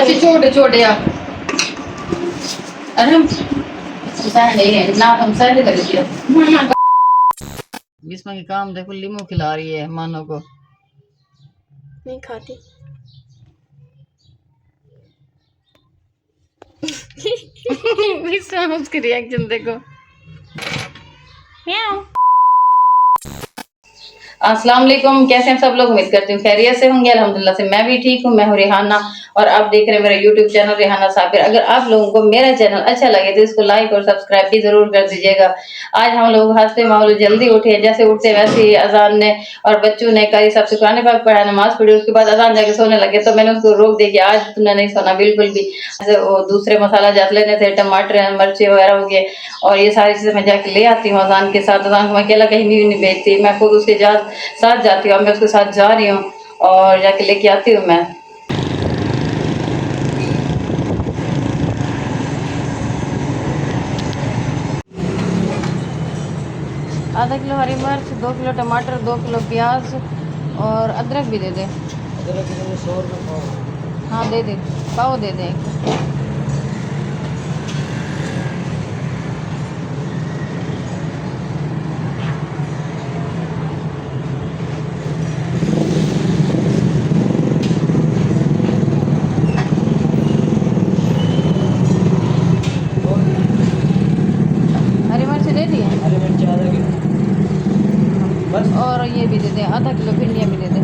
अच्छे छोटे छोटे आप अरे हम नहीं है ना हम सहले लग दिया बिस्मा की काम देखो लीमू खिला रही है मानो को नहीं खाती। बिस्मा उसकी रिएक्शन देखो। अस्सलाम वालेकुम, कैसे हैं सब लोग? उम्मीद करती हूँ खैरियत से होंगे। अल्हम्दुलिल्लाह से मैं भी ठीक हूँ। मैं हूँ रेहाना और आप देख रहे हैं मेरा यूट्यूब चैनल रेहाना साबिर। अगर आप लोगों को मेरा चैनल अच्छा लगे तो इसको लाइक और सब्सक्राइब भी जरूर कर दीजिएगा। आज हम लोग हंसते मामूली जल्दी उठे हैं, जैसे उठते वैसे ही अजान ने और बच्चों ने कई सबसे कुरान पाक पढ़ा, नमाज पढ़ी, उसके बाद अजान जाके सोने लगे। तो मैंने उसको रोक दिया कि आज तुमने नहीं सोना बिल्कुल भी। जैसे वो दूसरे मसाला जात लेने थे, टमाटर मिर्ची वगैरह हो गए और ये सारी चीजें मैं जाके ले आती हूँ अजान के साथ। अजान को मैं अकेला कहीं भी नहीं भेजती, मैं खुद उसके साथ जाती हूँ। मैं उसके साथ जा रही हूँ और जाके लेके आती हूँ मैं। आधा किलो हरी मिर्च, 2 किलो टमाटर, 2 किलो प्याज और अदरक भी दे दे। अदरक 100 रुपये पाव। हाँ दे दे, पाव दे दे। हरी मिर्च दे दिए, हरी मिर्च आधा किलो बस। और ये भी दे दे, आधा किलो भिंडियाँ भी दे दे।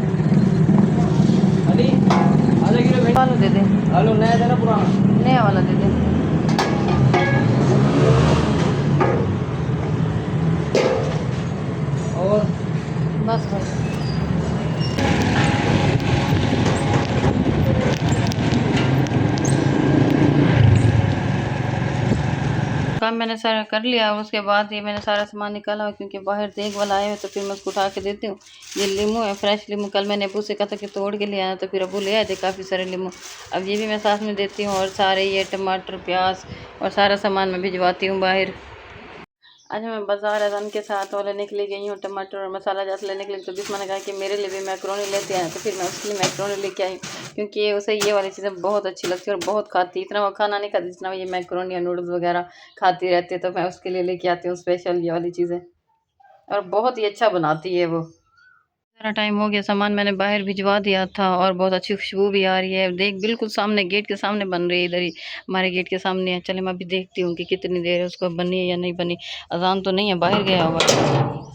आधा किलो आलू दे दे। आलू नया देना पुराना? नया वाला दे दे। और बस भाई काम मैंने सारा कर लिया। उसके बाद ये मैंने सारा सामान निकाला क्योंकि बाहर देख वाला आए हुए, तो फिर मैं उसको उठा के देती हूँ। ये लीमू है, फ्रेश लीमू। कल मैंने अबू से कहा था कि तोड़ के ले आना, तो फिर अबू ले आए थे काफ़ी सारे लीमू। अब ये भी मैं साथ में देती हूँ और सारे ये टमाटर प्याज और सारा सामान मैं भिजवाती हूँ बाहर। आज मैं बाजार अजान के साथ और लेने के लिए गई हूँ टमाटर और मसाला जात लेने के लिए। तो बिस्मा ने कहा कि मेरे लिए भी मैक्रोनी लेते आए, तो फिर मैं उसके लिए मैक्रोनी लेके आई क्योंकि उसे ये वाली चीज़ें बहुत अच्छी लगती है और बहुत खाती है। इतना वो खाना नहीं खाती जितना ये मैक्रोनी या नूडल्स वगैरह खाती रहती है। तो मैं उसके लिए लेके आती हूँ स्पेशल ये वाली चीज़ें, और बहुत ही अच्छा बनाती है वो। सारा टाइम हो गया, सामान मैंने बाहर भिजवा दिया था और बहुत अच्छी खुशबू भी आ रही है। देख बिल्कुल सामने गेट के सामने बन रही है, इधर ही हमारे गेट के सामने है। चले मैं अभी देखती हूँ कि कितनी देर उसको बनी है या नहीं बनी। अजान तो नहीं है, बाहर गया होगा।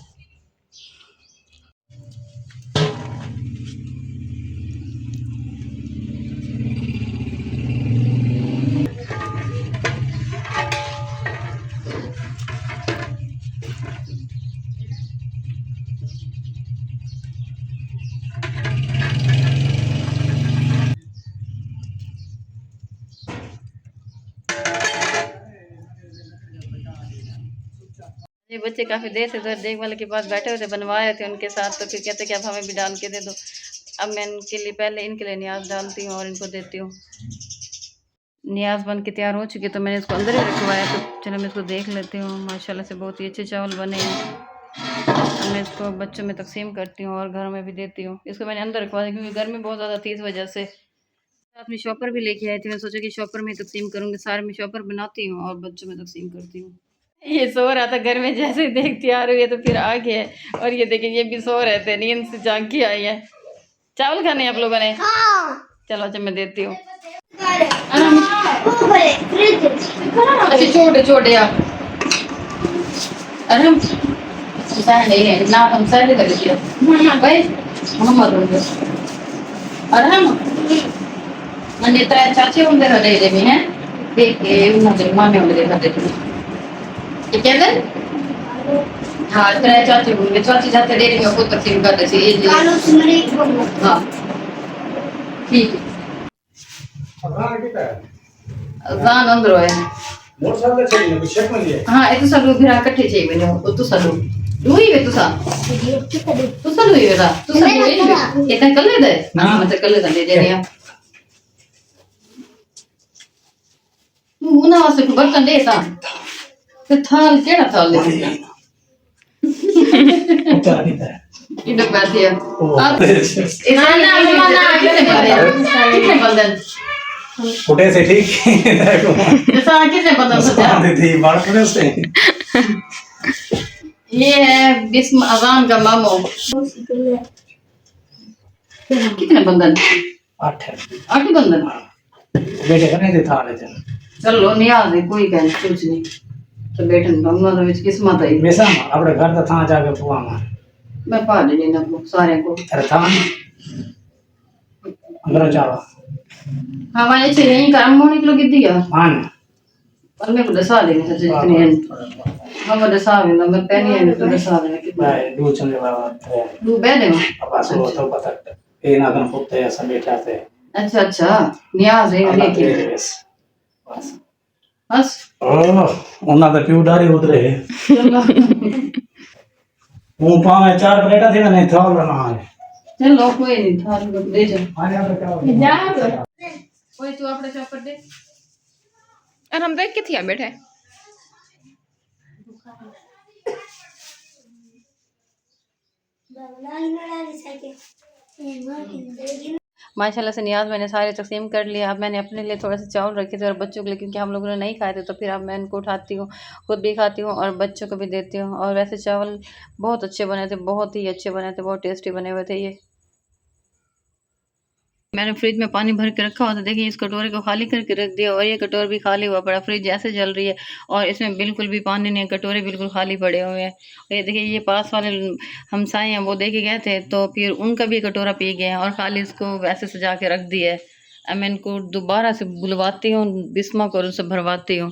ये बच्चे काफ़ी देर से उधर देख वाले के पास बैठे हुए थे, बनवा रहे थे उनके साथ। तो फिर कहते कि अब हमें भी डाल के दे दो। अब मैं इनके लिए पहले इनके लिए न्याज डालती हूँ और इनको देती हूँ। न्याज बन के तैयार हो चुकी है, तो मैंने इसको अंदर ही रखवाया। तो चलो मैं इसको देख लेती हूँ। माशाल्लाह से बहुत ही अच्छे चावल बने हैं। अब मैं इसको बच्चों में तकसीम करती हूँ और घरों में भी देती हूँ। इसको मैंने अंदर रखवाया क्योंकि गर्मी बहुत ज़्यादा थी, इस वजह से। साथ में शॉपर भी लेके आई थी। मैं सोचा कि शॉपर में तकसीम करूँगी, सारे में शॉपर बनाती हूँ और बच्चों में तकसीम करती हूँ। ये सो रहा था घर में, जैसे ही देखती आ रही है तो फिर आ गया है। और ये देखिए ये भी सो रहे थे, नींद से जाग के आई है। चावल खाने हैं आप लोगों ने? हाँ। चलो अच्छा मैं देती हूँ। अच्छे छोटे छोटे आप अरे नहीं है ना हम सहले लग दिया भाई मोहम्मद अरे हम अन्य चाचे होंगे हरे में हैं देख के उन्होंने मामे होंगे ठीक है ना। हाँ तेरे चाची होंगे, चाची जाते डेरी में खुद तकसीम कर देती है। हाँ ठीक है। अजान अंदर है मोटरसाइकिल चाहिए कुछ शेक में लिए। हाँ ये तो सब लोग फिर इकट्ठे चाहिए मैंने वो तो सब लोग हुई वे तो सब हुई बेटा तो सब हुई ये कर ले दे ना मतलब कर ले दे दे दिया मुना वास्ते बर्तन दे ता ते थाल केड़ा थाल ले उतार दे इधर बैठिए आप ना ना कितने बंदन फुटे से ठीक देखो जैसा किसने पता सोचा थी बाढ़ फुटे से ये है बिस्म अजान का मामो कितने बंधन 8 है 8 बंधन बेटे करने थे था लेते चलो नियाज है कोई कह कुछ नहीं तो बेटन बंगला तो विच किस्मत है वैसा अपने घर तो था जाके पुआ में मैं पा दे ना को सारे को अरे था अंदर जाओ हाँ मैंने से यहीं काम होने के लिए दिया मान पर मेरे को दसा देंगे सच जितने हैं हम दसा देंगे मैं पहनी है तो दसा देंगे कितना भाई दो चंगे बाबा दो बैठे हो अब आसो तो पता ये ना कन फुटे ऐसा बैठा थे अच्छा अच्छा नियाज है लेके बस बस ओह उन्ना तो क्यों डारी उतरे चलो वो पावे 4 प्लेटा थी नहीं था ना चलो कोई नहीं था दे जा आने आप क्या कोई तू अपने चौपर दे और हम देख के थी बैठे माशाल्लाह से नियाज मैंने सारे तकसीम कर लिया। अब मैंने अपने लिए थोड़ा सा चावल रखे थे और बच्चों के लिए, क्योंकि हम लोगों ने नहीं खाए थे, तो फिर अब मैं इनको उठाती हूँ, खुद भी खाती हूँ और बच्चों को भी देती हूँ। और वैसे चावल बहुत अच्छे बने थे, बहुत ही अच्छे बने थे, बहुत टेस्टी बने हुए थे ये। मैंने फ्रिज में पानी भर के रखा हुआ था, देखिए इस कटोरे को खाली करके रख दिया और ये कटोरा भी खाली हुआ पड़ा। फ्रिज ऐसे जल रही है और इसमें बिल्कुल भी पानी नहीं है, कटोरे बिल्कुल खाली पड़े हुए हैं। और ये देखिए ये पास वाले हमसाए हैं, वो देखे गए थे तो फिर उनका भी कटोरा पी गए हैं और खाली इसको वैसे सजा के रख दिया है। अब मैं इनको दोबारा से बुलवाती हूँ बिस्मा को और उनसे भरवाती हूँ।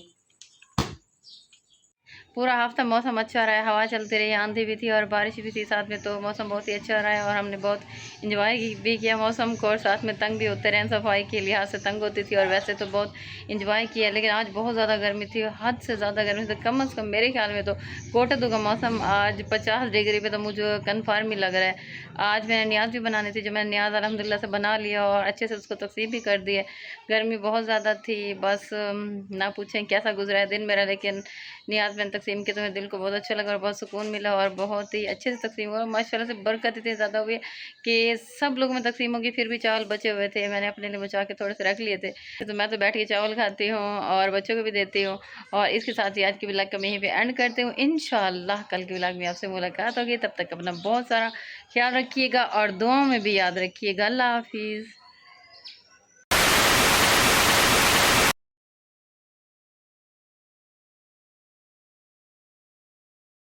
पूरा हफ्ता मौसम अच्छा रहा है, हवा चलती रही, आंधी भी थी और बारिश भी थी साथ में, तो मौसम बहुत ही अच्छा रहा है और हमने बहुत इंजॉय भी किया मौसम को। और साथ में तंग भी होते रहे, सफाई के लिहाज से तंग होती थी और वैसे तो बहुत इंजॉय किया। लेकिन आज बहुत ज़्यादा गर्मी थी, हद से ज़्यादा गर्मी थी। कम से कम मेरे ख्याल में तो कोटदू का मौसम आज 50 डिग्री पे तो मुझे कन्फर्म ही लग रहा है। आज मैंने न्याज भी बनानी थी, जो मैंने न्याज अल्हम्दुलिल्लाह से बना लिया और अच्छे से उसको तकसीम भी कर दिया। गर्मी बहुत ज़्यादा थी, बस ना पूछें कैसा गुजरा है दिन मेरा। लेकिन न्याज मैंने तकसीम किया तो मेरे दिल को बहुत अच्छा लगा और बहुत सुकून मिला और बहुत ही अच्छे से तकसीम हुआ। माशाल्लाह से बरकत इतनी ज़्यादा हुई कि सब लोग में तकसीम होगी, फिर भी चावल बचे हुए थे, मैंने अपने लिए बचा के थोड़े से रख लिए थे। तो मैं तो बैठ के चावल खाती हूँ और बच्चों को भी देती हूँ। और इसके साथ ही आज की व्लॉग को मैं यहीं पे एंड करती हूँ। इंशाल्लाह कल की व्लॉग में आपसे मुलाकात होगी, तब तक अपना बहुत सारा ख्याल रखिएगा और दुआओं में भी याद रखिएगा। अल्लाह हाफिज़।